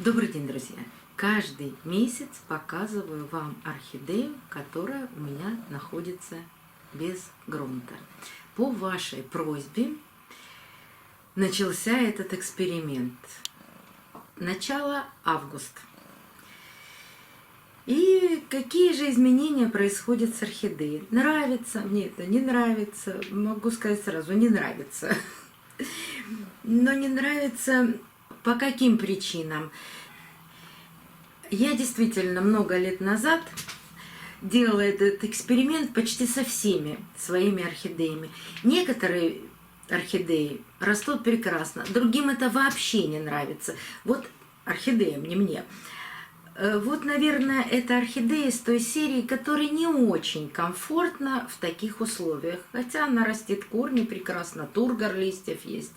Добрый день, друзья! Каждый месяц показываю вам орхидею, которая у меня находится без грунта. По вашей просьбе начался этот эксперимент. Начало августа. И какие же изменения происходят с орхидеей? Нравится мне это, не нравится? Могу сказать сразу, не нравится. Но не нравится по каким причинам? Я действительно много лет назад делала этот эксперимент почти со всеми своими орхидеями. Некоторые орхидеи растут прекрасно, другим это вообще не нравится. Вот орхидея не мне. Вот, наверное, это орхидея из той серии, которой не очень комфортно в таких условиях. Хотя она растит корни прекрасно, тургор листьев есть.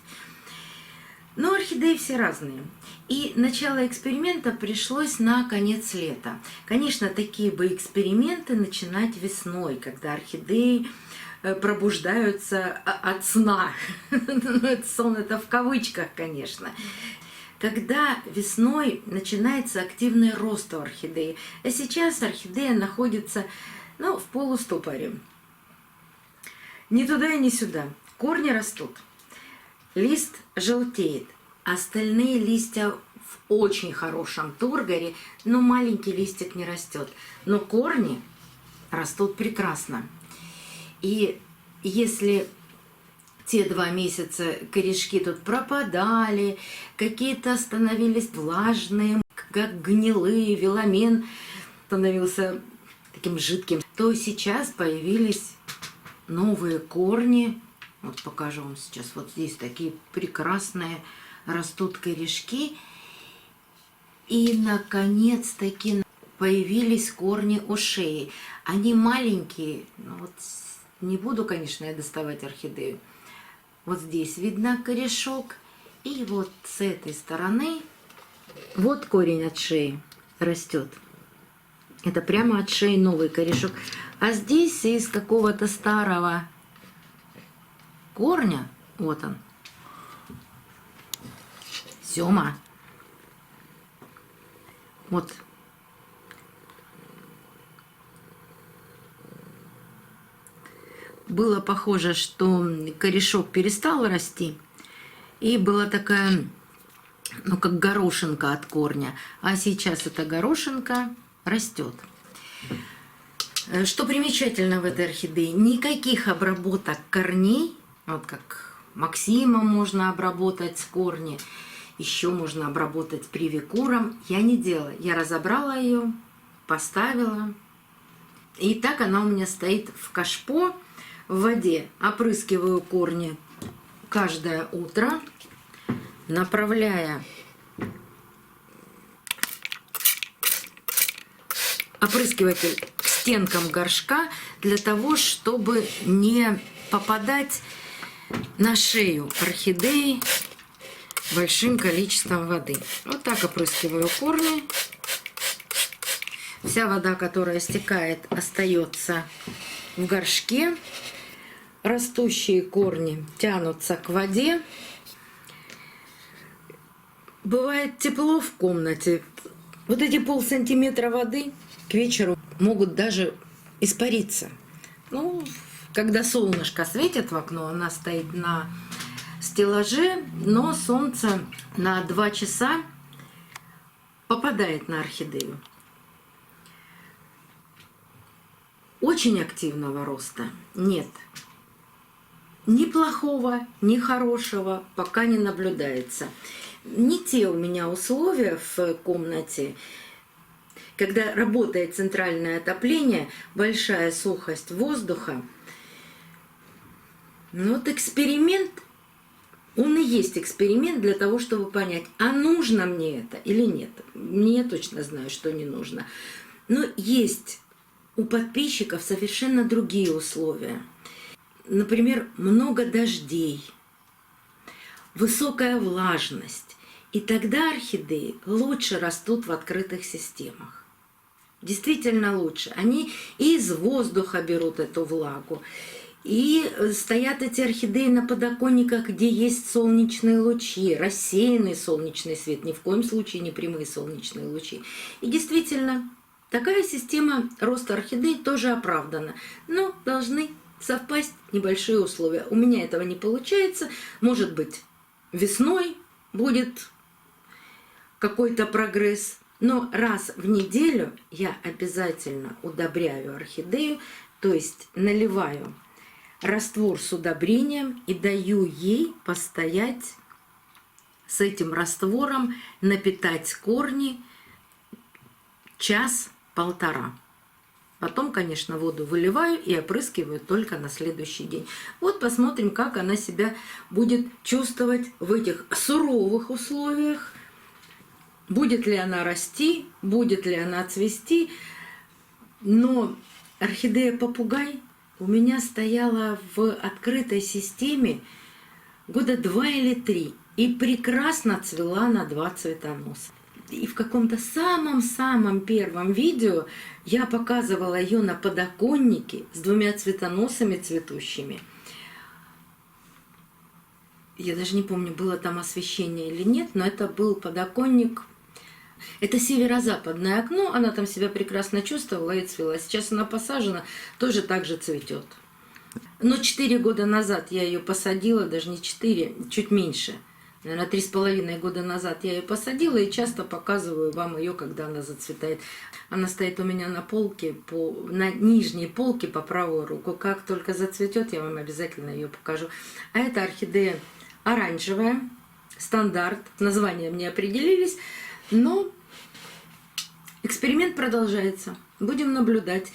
Но орхидеи все разные. И начало эксперимента пришлось на конец лета. Конечно, такие бы эксперименты начинать весной, когда орхидеи пробуждаются от сна. Сон это в кавычках, конечно. Когда весной начинается активный рост у орхидеи. А сейчас орхидея находится в полуступоре. Ни туда и ни сюда. Корни растут. Лист желтеет. Остальные листья в очень хорошем тургоре, но маленький листик не растет. Но корни растут прекрасно. И если те 2 месяца корешки тут пропадали, какие-то становились влажные, как гнилые, веломен становился таким жидким, то сейчас появились новые корни. Вот покажу вам сейчас. Вот здесь такие прекрасные растут корешки. И, наконец-таки, появились корни у шеи. Они маленькие. Вот не буду, конечно, я доставать орхидею. Вот здесь видно корешок. И вот с этой стороны вот корень от шеи растет. Это прямо от шеи новый корешок. А здесь из какого-то старого корня, вот он, Сёма, вот, было похоже, что корешок перестал расти, и была такая, как горошинка от корня, а сейчас эта горошинка растет. Что примечательно в этой орхидее, никаких обработок корней. Вот как Максима можно обработать с корни, еще можно обработать привикуром. Я не делала. Я разобрала ее, поставила. И так она у меня стоит в кашпо в воде. Опрыскиваю корни каждое утро, направляя опрыскиватель к стенкам горшка для того, чтобы не попадать на шею орхидеи большим количеством воды. Вот так опрыскиваю корни. Вся вода, которая стекает, остается в горшке. Растущие корни тянутся к воде. Бывает тепло в комнате. Вот эти полсантиметра воды к вечеру могут даже испариться. Когда солнышко светит в окно, она стоит на стеллаже, но солнце на 2 часа попадает на орхидею. Очень активного роста нет. Ни плохого, ни хорошего пока не наблюдается. Не те у меня условия в комнате. Когда работает центральное отопление, большая сухость воздуха, вот эксперимент, он и есть эксперимент для того, чтобы понять, а нужно мне это или нет. Я точно знаю, что не нужно. Но есть у подписчиков совершенно другие условия. Например, много дождей, высокая влажность. И тогда орхидеи лучше растут в открытых системах. Действительно лучше. Они и из воздуха берут эту влагу, И стоят эти орхидеи на подоконниках, где есть солнечные лучи, рассеянный солнечный свет, ни в коем случае не прямые солнечные лучи. И действительно, такая система роста орхидей тоже оправдана, но должны совпасть небольшие условия. У меня этого не получается. Может быть, весной будет какой-то прогресс, но раз в неделю я обязательно удобряю орхидею, то есть наливаю раствор с удобрением и даю ей постоять с этим раствором, напитать корни час-полтора. Потом, конечно, воду выливаю и опрыскиваю только на следующий день. Вот посмотрим, как она себя будет чувствовать в этих суровых условиях. Будет ли она расти, будет ли она цвести. Но орхидея попугай у меня стояла в открытой системе года 2 или 3 и прекрасно цвела на 2 цветоноса. И в каком-то самом-самом первом видео я показывала ее на подоконнике с 2 цветоносами цветущими. Я даже не помню, было там освещение или нет, но это был подоконник. Это северо-западное окно, она там себя прекрасно чувствовала и цвела. Сейчас она посажена, тоже так же цветет. Но 4 года назад я ее посадила, даже не 4, чуть меньше. Наверное, 3,5 года назад я ее посадила и часто показываю вам ее, когда она зацветает. Она стоит у меня на полке, на нижней полке по правую руку. Как только зацветет, я вам обязательно ее покажу. А это орхидея оранжевая, стандарт. С названием не определились, но эксперимент продолжается. Будем наблюдать.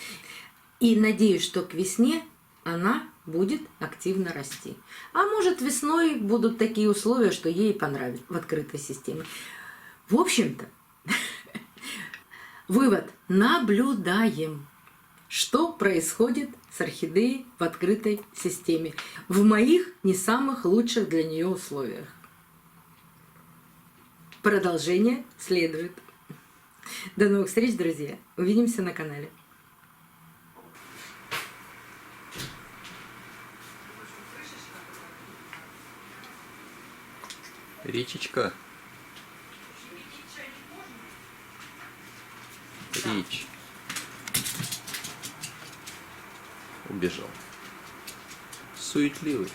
И надеюсь, что к весне она будет активно расти. А может, весной будут такие условия, что ей понравится в открытой системе. В общем-то, вывод. Наблюдаем, что происходит с орхидеей в открытой системе. В моих не самых лучших для нее условиях. Продолжение следует. До новых встреч, друзья. Увидимся на канале. Речечка. Речь. Убежал. Суетливый.